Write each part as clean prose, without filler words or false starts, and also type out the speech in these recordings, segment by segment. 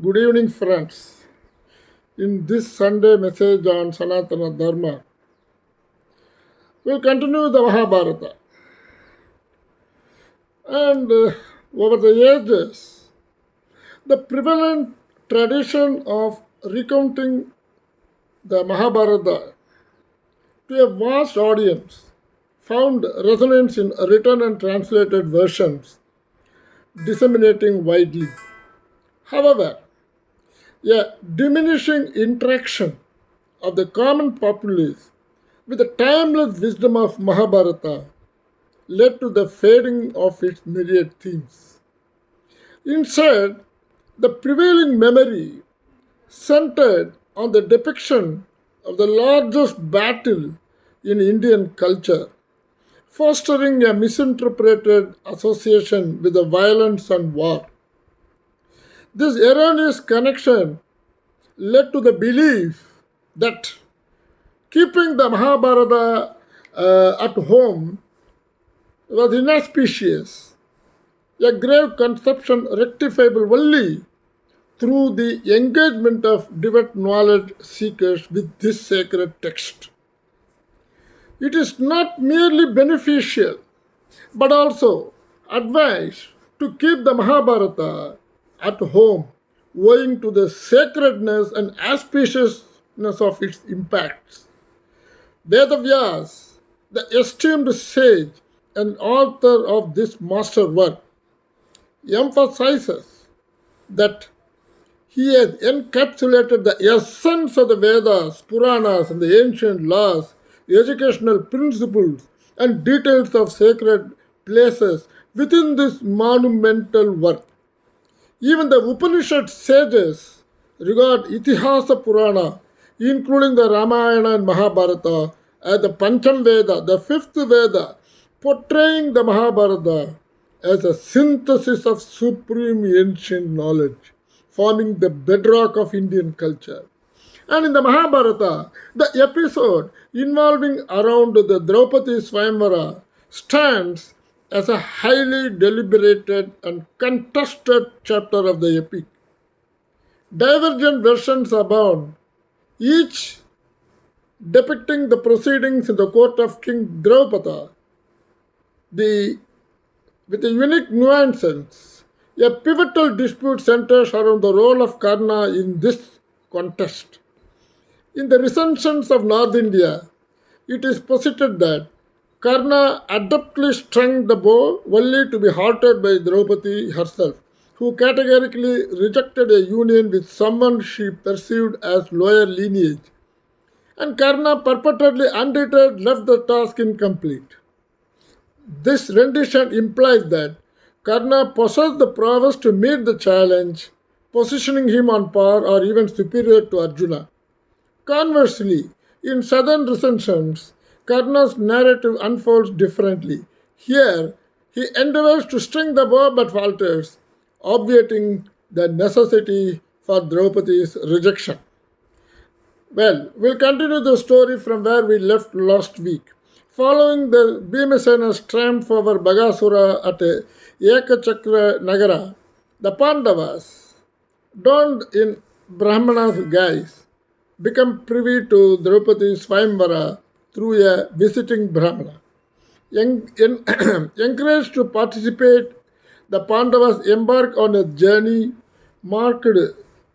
Good evening, friends. In this Sunday message on Sanatana Dharma, we'll continue the Mahabharata. And over the ages, the prevalent tradition of recounting the Mahabharata to a vast audience found resonance in written and translated versions disseminating widely. However, a diminishing interaction of the common populace with the timeless wisdom of Mahabharata led to the fading of its myriad themes. Instead, the prevailing memory centered on the depiction of the largest battle in Indian culture, fostering a misinterpreted association with the violence and war. This erroneous connection led to the belief that keeping the Mahabharata at home was inauspicious, a grave conception rectifiable only through the engagement of devout knowledge seekers with this sacred text. It is not merely beneficial, but also advised to keep the Mahabharata at home, owing to the sacredness and auspiciousness of its impacts. Vedavyas, the esteemed sage and author of this masterwork, emphasizes that he has encapsulated the essence of the Vedas, Puranas, and the ancient laws, educational principles, and details of sacred places within this monumental work. Even the Upanishad sages regard Itihasa Purana, including the Ramayana and Mahabharata, as the Pancham Veda, the fifth Veda, portraying the Mahabharata as a synthesis of supreme ancient knowledge, forming the bedrock of Indian culture. And in the Mahabharata, the episode involving around the Draupadi Swayamvara stands as a highly deliberated and contested chapter of the epic. Divergent versions abound, each depicting the proceedings in the court of King Draupada, the, with the unique nuances. A pivotal dispute centers around the role of Karna in this contest. In the recensions of North India, it is posited that Karna adeptly strung the bow only to be halted by Draupadi herself, who categorically rejected a union with someone she perceived as lower lineage, and Karna purportedly undeterred left the task incomplete. This rendition implies that Karna possessed the prowess to meet the challenge, positioning him on par or even superior to Arjuna. Conversely, in southern recensions, Karna's narrative unfolds differently. Here, he endeavors to string the bow but falters, obviating the necessity for Draupadi's rejection. Well, we'll continue the story from where we left last week. Following the Bhimasena's triumph over Bagasura at Ekachakra Nagara, the Pandavas, donned in Brahmana's guise, become privy to Draupadi's Swayamvara through a visiting Brahmana. Encouraged to participate, the Pandavas embark on a journey marked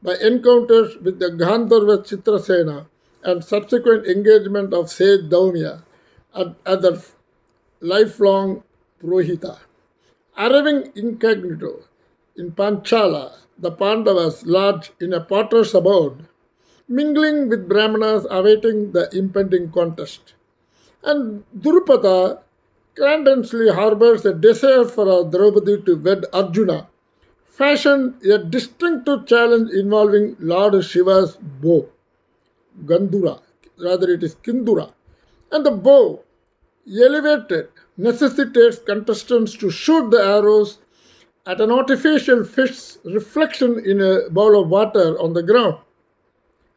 by encounters with the Gandharva Chitrasena and subsequent engagement of sage Daumya and other lifelong Purohita. Arriving incognito in Panchala, the Pandavas lodge in a potter's abode, mingling with Brahmanas awaiting the impending contest. And Drupada clandestinely harbors a desire for Draupadi to wed Arjuna, fashioned a distinctive challenge involving Lord Shiva's bow, Gandhura, rather it is Kindura, and the bow, elevated, necessitates contestants to shoot the arrows at an artificial fish's reflection in a bowl of water on the ground.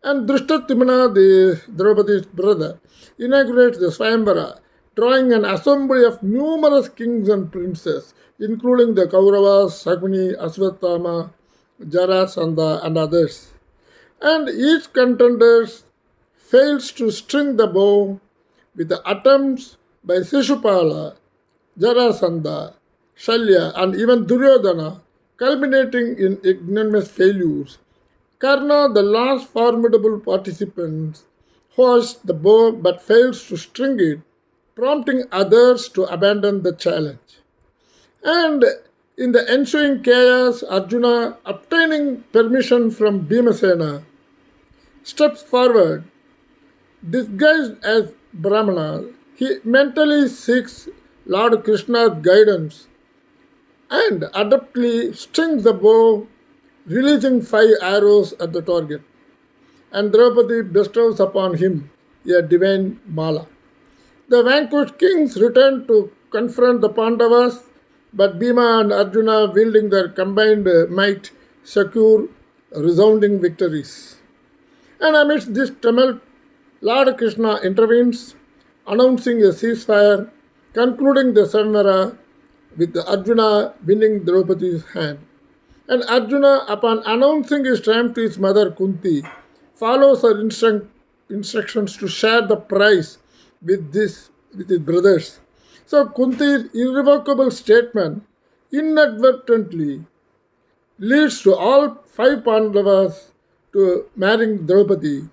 And Drishtatyumna, the Draupadi's brother, inaugurates the Swayamvara, drawing an assembly of numerous kings and princes, including the Kauravas, Sakuni, Aswathama, Jarasandha, and others. And each contender fails to string the bow with the attempts by Shishupala, Jarasandha, Shalya, and even Duryodhana, culminating in ignominious failures. Karna, the last formidable participant, hoists the bow but fails to string it, prompting others to abandon the challenge. And in the ensuing chaos, Arjuna, obtaining permission from Bhimasena, steps forward. Disguised as Brahmana, he mentally seeks Lord Krishna's guidance and adeptly strings the bow, releasing 5 arrows at the target. And Draupadi bestows upon him a divine mala. The vanquished kings return to confront the Pandavas, but Bhima and Arjuna, wielding their combined might, secure resounding victories. And amidst this tumult, Lord Krishna intervenes, announcing a ceasefire, concluding the Samvara with Arjuna winning Draupadi's hand. And Arjuna, upon announcing his triumph to his mother Kunti, follows her instructions to share the prize with his brothers. So Kunti's irrevocable statement inadvertently leads to all 5 Pandavas to marrying Draupadi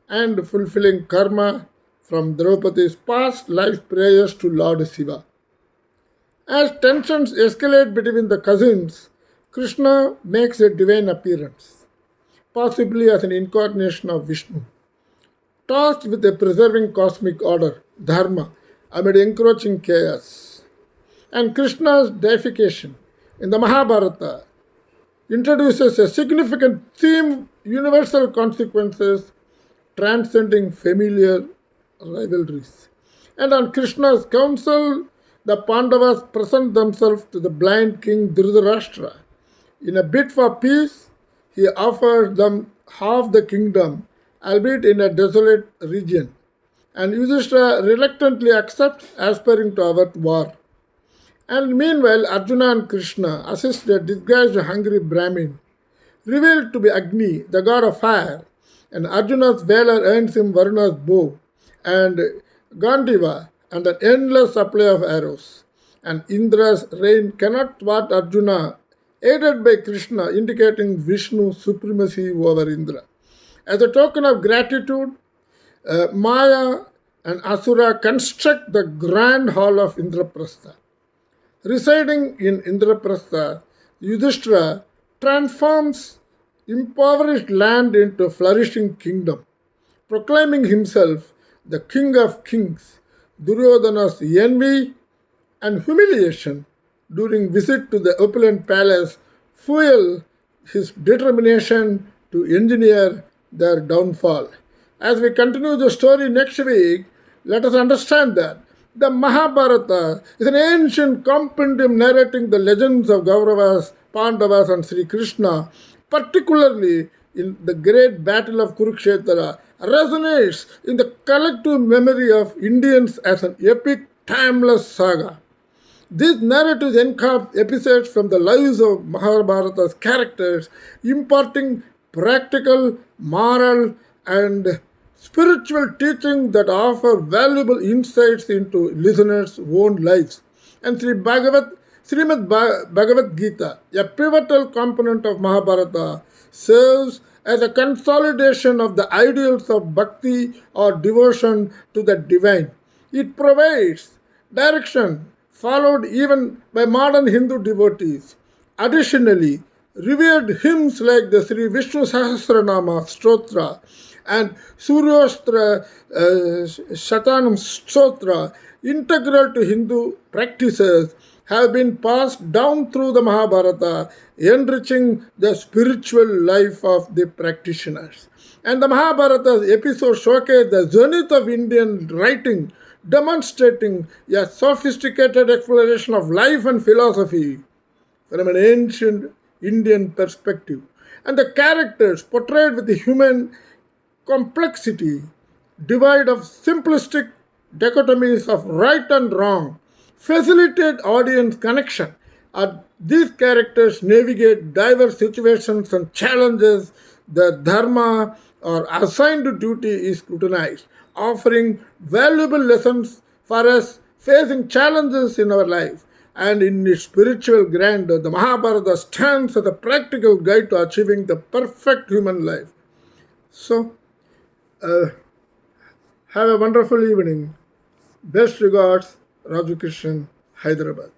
and fulfilling karma from Draupadi's past life prayers to Lord Shiva. As tensions escalate between the cousins, Krishna makes a divine appearance, possibly as an incarnation of Vishnu, tasked with a preserving cosmic order, dharma, amid encroaching chaos. And Krishna's deification in the Mahabharata introduces a significant theme, universal consequences transcending familiar rivalries. And on Krishna's counsel, the Pandavas present themselves to the blind king Dhritarashtra. In a bid for peace, he offers them half the kingdom, albeit in a desolate region. And Yudhishthira reluctantly accepts, aspiring to avert war. And meanwhile, Arjuna and Krishna assist a disguised hungry Brahmin, revealed to be Agni, the god of fire, and Arjuna's valor earns him Varuna's bow, and Gandiva, and an endless supply of arrows. And Indra's reign cannot thwart Arjuna, aided by Krishna, indicating Vishnu's supremacy over Indra. As a token of gratitude, Maya and Asura construct the grand hall of Indraprastha. Residing in Indraprastha, Yudhishthira transforms impoverished land into a flourishing kingdom, proclaiming himself the king of kings. Duryodhana's envy and humiliation during visit to the opulent palace fuel his determination to engineer their downfall. As we continue the story next week, let us understand that the Mahabharata is an ancient compendium narrating the legends of Kauravas, Pandavas, and Sri Krishna, particularly in the great battle of Kurukshetra, resonates in the collective memory of Indians as an epic, timeless saga. These narratives encompass episodes from the lives of Mahabharata's characters, imparting practical, moral, and spiritual teaching that offer valuable insights into listeners' own lives. And Srimad Bhagavad Gita, a pivotal component of Mahabharata, serves as a consolidation of the ideals of bhakti or devotion to the divine. It provides direction followed even by modern Hindu devotees. Additionally, revered hymns like the Sri Vishnu Sahasranama Stotra and Suryostra Shatanam Stotra, integral to Hindu practices, have been passed down through the Mahabharata, enriching the spiritual life of the practitioners. And the Mahabharata's episodes showcase the zenith of Indian writing, demonstrating a sophisticated exploration of life and philosophy from an ancient Indian perspective. And the characters portrayed with the human complexity, devoid of simplistic dichotomies of right and wrong, facilitate audience connection These characters navigate diverse situations and challenges. The dharma or assigned duty is scrutinized, offering valuable lessons for us facing challenges in our life. And in its spiritual grandeur, the Mahabharata stands as a practical guide to achieving the perfect human life. So, have a wonderful evening. Best regards, Raju Krishnan, Hyderabad.